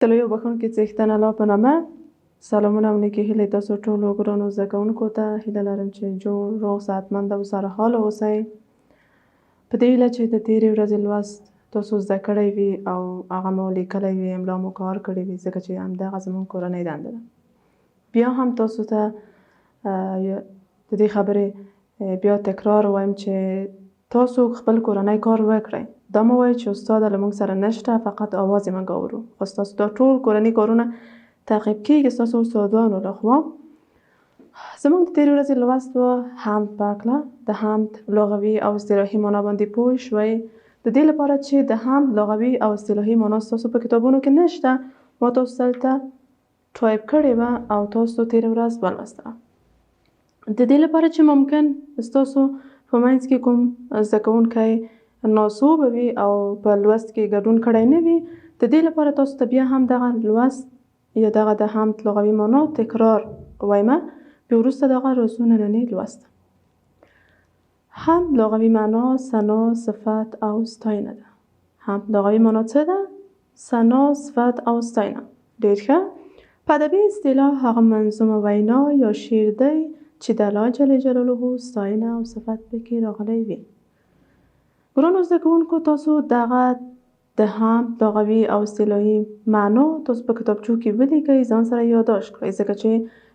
د لویو بخښونکي څښتن الله په نامه سلامونه او نیکې هیلې تاسو ټولو ګرانو زده کوونکو ته هیله لرم چې جوړ روغ صحتمند او سرحاله اوسئ. په دې هیله چې د تېرې ورځې لوست تاسو زده کړی وي او هغه مو لیکلی وي، املا مو کار کړی وي، ځکه چې همدغه زموږ کورنۍ دنده ده. بیا هم تاسو ته د دې خبرې بیا تکرار وایم چې تاسو خپل کورنۍ کار وکړئ. دا مه وایئ چې استاده له موږ سره نشته، فقط آواز یې موږ اورو. خو ستاسو دا ټول کورني کارونه تعقیب کېږي ستاسو استادانو لخوا. زموږ د تېرې ورځې لوست و حمد په هکله. د حمد لغوي او اصطلاحي معنا باندې پوه شوئ. د دې لپاره چې د حمد لغوي او اصطلاحي معنا ستاسو په کتابونو کې نشته، ما تاسو دلته ټایپ کړې وه او تاسو تېره ورځ ولوستله. د دې لپاره چې ممکن ستاسو په منځ کې کوم زده کوونکی ناسوبه وي او په لوست کې ګډون کړی نه وي، د دې لپاره تاسو ته بیا هم دغه لوست یا دغه د حمد لغوي معنا تکرار وایمه. بیا وروسته دغه راځو نننۍ لوست. حمد لغوي معنا ثنا، صفت او ستاینه ده. حمد لغوي معنا څه ده؟ ثنا، صفت او ستاینه. ډېر ښه. په ادبي اصطلاح هغه منظومه وینا یا شعر دی چې د الله جل جلاله ستاینه او صفت پکې راغلی وي. ګرانو زده کوونکو، تاسو دغه د حمد لغوي او اصطلاحي معنا تاسو په کتابچو کې ولیکئ، ځان سره یادداشت کړئ، ځکه چې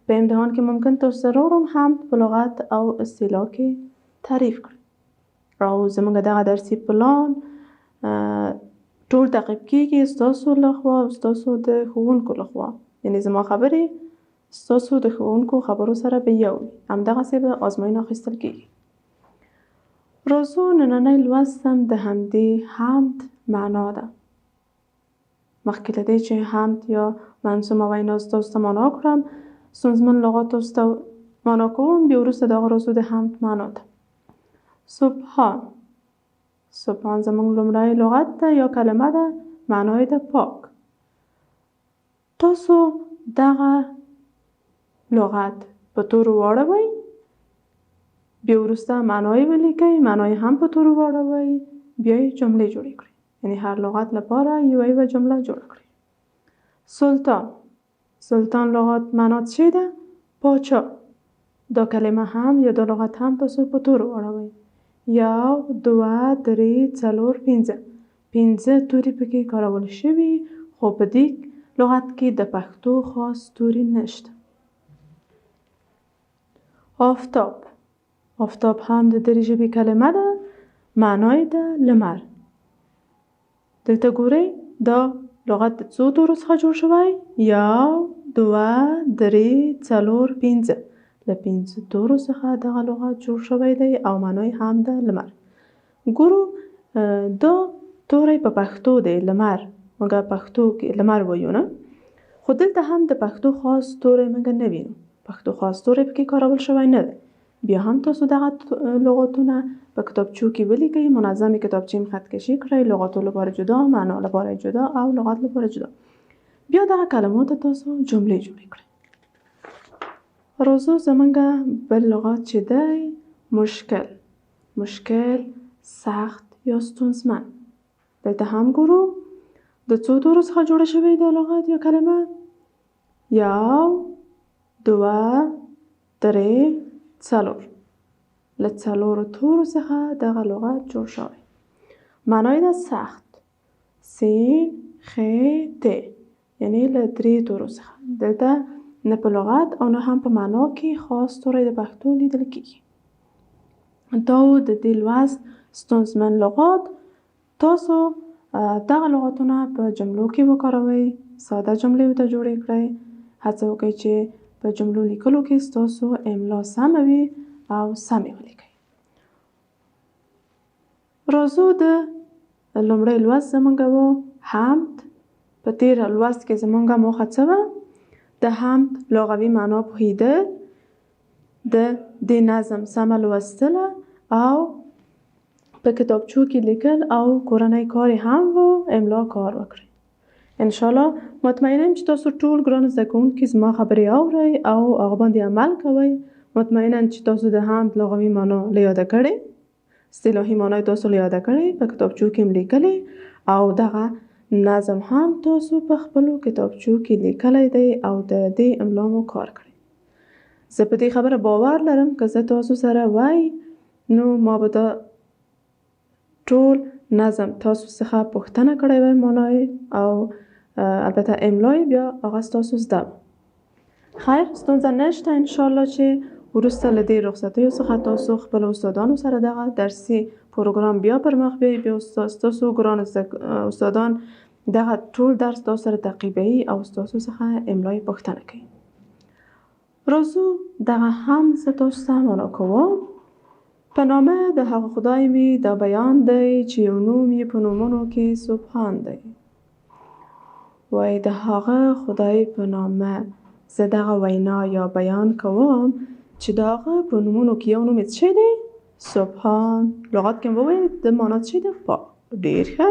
په امتحان کې ممکن تاسو سره راوړم حمد په لغت او اصطلاح کې تعریف کړئ. او زموږ دغه درسي پلان ټول تعقیب کېږي ستاسو لخوا او ستاسو د ښوونکو لخوا. یعنې زما خبرې ستاسو د ښوونکو خبرو سره به یو وي. همدغسې به ازموینه اخیستل کېږي. راځو نننۍ لوست هم د همدې حمد معنا ده. مخکې له دې چې حمد یا منظومه وینا ستاسو ته معنا کړم، ستونزمن لغات تاسو ته معنا کوم. بیا وروسته دغه راځو د حمد معنا ته. سبحان. سبحان زموږ لومړی لغت ده یا کلمه ده، معنا یې ده پاک. تاسو دغه لغت په تورو واړوئ، بیا وروسته معنا یې ولیکئ، معنا یې هم په تورو واړوئ، بیا یې جملې جوړې کړئ. یعنې هر لغت لپاره یوه جمله جوړه کړئ. سلطان. سلطان لغت معنا څه ده؟ پاچا. دا کلمه هم یا دا لغت هم تاسو په تورو واړوئ. 1 2 3 4 5. 5 توري پکې کارول شوي، خو په دې لغت کې د پښتو خاص توري نشته. آفتاب. آفتاب هم د دري ژبې کلمه ده، معنا یې ده لمر. دلته ګورئ دا لغت د څو تورو څخه جوړ شوی؟ 1 2 3 4 5. له 5 تورو څخه دغه لغت جوړ شوی دی او معنا یې هم ده لمر. ګورو دا توری په پښتو دی لمر. موږ پښتو کې لمر وایو نه، خو دلته هم د پښتو خاص توری موږ نه وینو. پښتو خاص توری پکې کارول شوی نه دی. بیا هم تاسو دغه لغاتونه په کتابچو کې ولیکئ، منظمې کتابچې خط کشي کړئ، لغاتو لپاره جدا، معنا لپاره جدا او لغت لپاره جدا. بیا دغه کلمو ته تاسو جملې جوړې کړئ. راځو زموږ بل لغت چې دی مشکل. مشکل سخت یا ستونزمن. دلته هم ګورو د څو تورو څخه جوړه شوې دا لغت یا کلمه؟ 1 2 3 4. له 4 تورو څخه دغه لغت جوړ شوی. معنا یې ده سخت. س خ ت. یعنې له 3 تورو څخه. دلته نه په لغت او نه هم په معنا کې خاص توری د پښتو لیدل کېږي. دا د دې لوست ستونزمن لغات. تاسو دغه لغاتونه په جملو کې وکاروئ، ساده جملې ورته جوړې کړئ. هڅه وکړئ چې په جملو لیکلو کې ستاسو املا سمه وي او سمې ولیکئ. راځو د لومړی لوست زموږ و حمد. په تېره لوست کې زموږ موخه څه وه؟ د حمد لغوي معنا پوهېدل، د دې نظم سمه لوستله او په کتابچو کې لیکل او کورنۍ کار هم و املا کار وکړئ. انشاءالله مطمئنم چې تاسو ټول ګران زده کوونکي زما خبرې اورئ او هغه باندې عمل کوئ. مطمئنم چې تاسو د حمد لغوي معنا له یاده کړئ، اصطلاحي معنا تاسو له یاده کړئ، په کتابچو کې هم لیکلې او دغه نظم هم تاسو په خپلو کتابچو کې لیکلی دی او د دې املا مو کار کړی. زه په دې خبره باور لرم که زه تاسو سره وای نو ما به دا ټول نظم تاسو څخه پوښتنه کړی وای معنی او البته املای بیا هغه ستاسو زده. خیر ستونزه نشته انشاءالله چې وروسته له دې رخصتیو څخه تاسو خپل استادانو سره دغه درسي پروګرام بیا پر مخ بیایي. بیا ستاسو ګران استادان دغه ټول درس تاسو سره تعقیبوي او ستاسو څخه املای پوښتنه کوي. راځو دغه هم زه تاسو ته معنا کوم. په نامه د هغه خدای مې دا بیان دی چې یو نوم یې په نومونو کې سبحان دی. وای د هغه خدای په نامه زه دغه وینا یا بیان کوم چې د هغه په نومونو کې یو نوم یې څه دی؟ سبحان. لغت کې ووایي د معنا څه دی؟ پاک. ډېر ښه.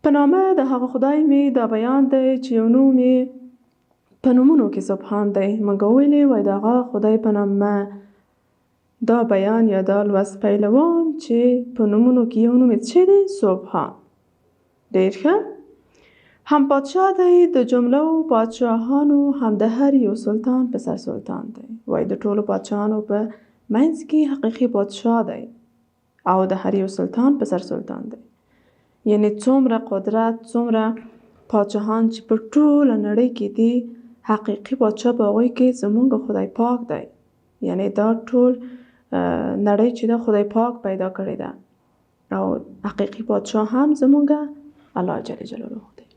په نامه د هغه خدای مې دا بیان دی چې یو نوم یې په نومونو کې سبحان دی. موږ ویلې وای د هغه خدای په نامه دا بیان یا دا لوست پیلوم چې په نومونو کې یو نوم یې څه دی؟ سبحان. ډېر ښه. هم پادشاه دی د جملو پادشاهانو، هم د هر یو سلطان په سر سلطان دی. وای د ټولو پادشاهانو په منځ کې حقیقي پادشاه دی او د هر یو سلطان په سر سلطان دی. یعنی څومره قدرت، څومره پادشاهان چې په ټوله نړۍ کې دي، حقیقي پادشاه په هغوی کې زموږ خدای پاک دی. یعنی دا ټول نړۍ چې ده خدای پاک پیدا کړې ده او حقیقي پادشاه هم زموږ الله جل جلاله دی.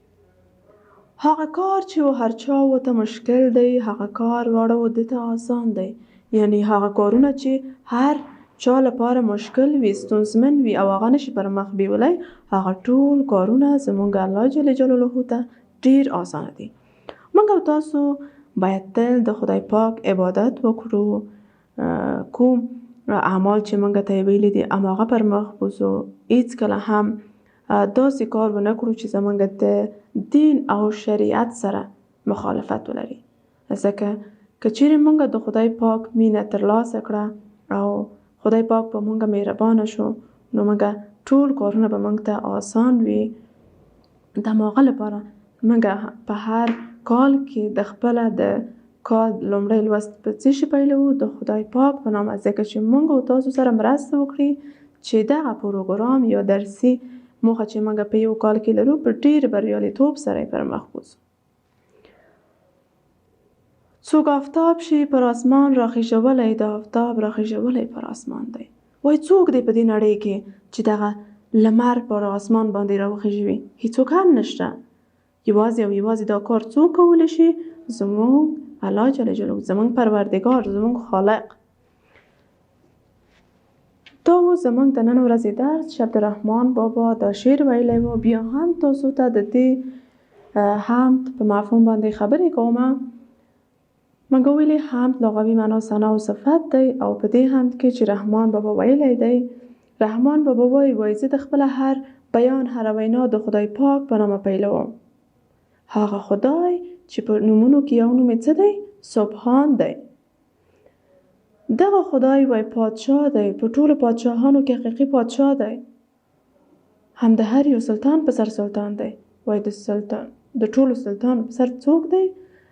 هغه کار چې هر چا ورته مشکل دی، هغه کار واړه ده ته آسان دی. یعنی هغه کارونه چې هر چا لپاره مشکل وي، ستونزمن وي او هغه نشي پر مخ بیولی، هغه ټول کارونه زموږ الله جل جلاله ته ډیر آسانه دي. موږ او تاسو باید تل د خدای پاک عبادت وکړو. کوم اعمال چې موږ ته یې ویلي دي هماغه پر مخ بوځو. هیڅکله هم داسې کار ونه کړو چې زموږ د دین او شریعت سره مخالفت ولري. ځکه که چیرې موږ د خدای پاک مینه ترلاسه کړه او خدای پاک په موږ مهربانه شو نو موږ ټول کارونه به موږ ته آسان وي. د هماغه لپاره موږ په هر کال کې د خپله د کال لومړی لوست په څه شي پیلوو؟ د خدای پاک په نامه. ځکه چې موږ او تاسو سره مرسته وکړي چې دغه پروګرام یا درسي موخه چې موږ په یو کال کې لرو په ډېر بریالیتوب سره پر مخ بوځو. څوک آفتاب شي پر اسمان راخیژولی، د آفتاب راخیژولی پر اسمان دی. وای څوک دی په دې نړۍ کې چې دغه لمر پر اسمان باندې راوخیژوي؟ هیڅوک هم نشته. یوازې او یوازې دا کار څوک کولی شي؟ زموږ الله جل جلاله، زموږ پروردګار، زموږ خالق. دا و زموږ د نن ورځې درس چې عبدالرحمن بابا دا شعر ویلی و. بیا هم تاسو ته د دې حمد په مفهوم باندې خبرې کوم. موږ ویلې حمد لغوي معنا ثنا او صفت دی او په دې حمد کې چې رحمان بابا ویلی دی، رحمان بابا وایي زه د خپله هر بیان، هر وینا د خدای پاک په نامه پیلوم. هغه خدای چې په نومونو کې یو نوم یې څه دی؟ سبحان دی. دغه خدای وای پادشاه دی، په ټولو پادشاهانو کې حقیقي پادشاه دی. هم د هر یو سلطان په سر سلطان دی. وای د سلطان د ټولو سلطان په سر څوک دی؟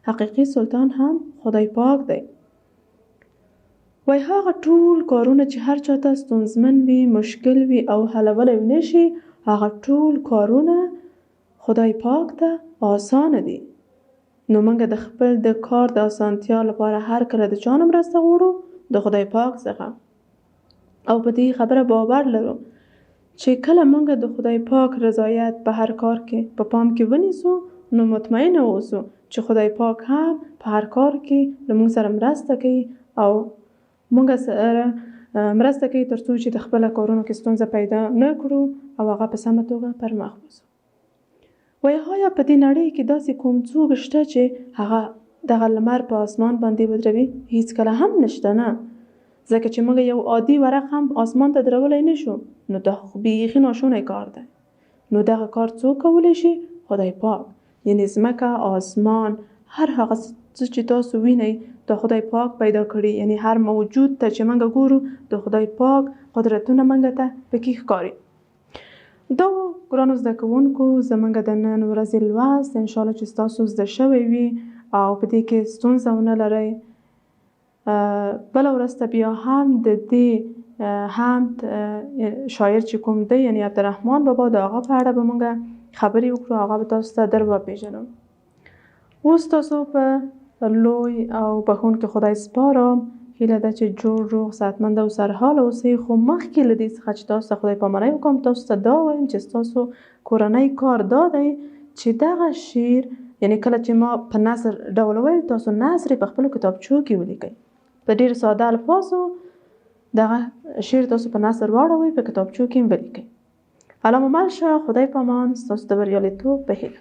حقیقي سلطان هم خدای پاک دی. وای هغه ټول کارونه چې هر چاته ستونزمن وي، مشکل وي او حلولی نشي، هغه ټول کارونه خدای پاک ته آسانه دي. نو موږ د خپل د کار د آسانتیا لپاره هر کله د چا نه مرسته غواړو؟ د خدای پاک څخه. او په دې خبره باور لرو چې کله موږ د خدای پاک رضایت په هر کار کې په پام کې ونیسو نو مطمئنه اوسو چې خدای پاک هم په هر کار کې له موږ سره مرسته کوي او موږ سره مرسته کوي تر څو چې د خپل کارونو کې ستونزه پیدا نه کړو او هغه په سمه توګه پر مخ وځو. وای آیا په دې نړۍ کې داسې کوم څوک شته چې هغه دغه لمر په اسمان باندې ودروي؟ هیڅ کله هم نشته. نه، ځکه چې موږ یو عادي ورق هم اسمان ته درولی نشو، نو دا بیخي ناشونی کار دی. نو دغه کار څوک کولی شي؟ خدای پاک. یعنی ځمکه، آسمان، هر هغه څه چې تاسو وینئ د خدای پاک پیدا کړي. یعنی هر موجود ته چې موږ ګورو د خدای پاک قدرتونه موږ ته پکې ښکاري. دا ګرانو زده کوونکو زموږ د نن ورځې لوست انشاءالله چې ستاسو زده شوی وي او په دې کې ستونزه ونه لرئ. بله ورځ ته بیا هم د دې حمد شاعر چې کوم دی یعنی عبدالرحمن بابا د هغه په اړه به موږ خبرې وکړو، هغه به تاسو ته در وپېژنو. اوس تاسو په لوی او بښونکي خدای سپارم. هیله ده چې جوړ روغ صحتمند او سرحاله اوسئ. خو مخکې له دې څخه چې تاسو ته خدای پاماني وکړم تاسو ته دا وایم چې ستاسو کورنی کار دا دی چې دغه شعر یعنی کله چې ما په نثر ډول وویل تاسو نثر په خپلو کتابچو کې ولیکئ په ډېر ساده الفاظو. دغه شعر تاسو په نثر واړوئ په کتابچو کې ولیکئ. الله مو مل شه. خدای پامان. ستاسو د بریالیتوب په هیله.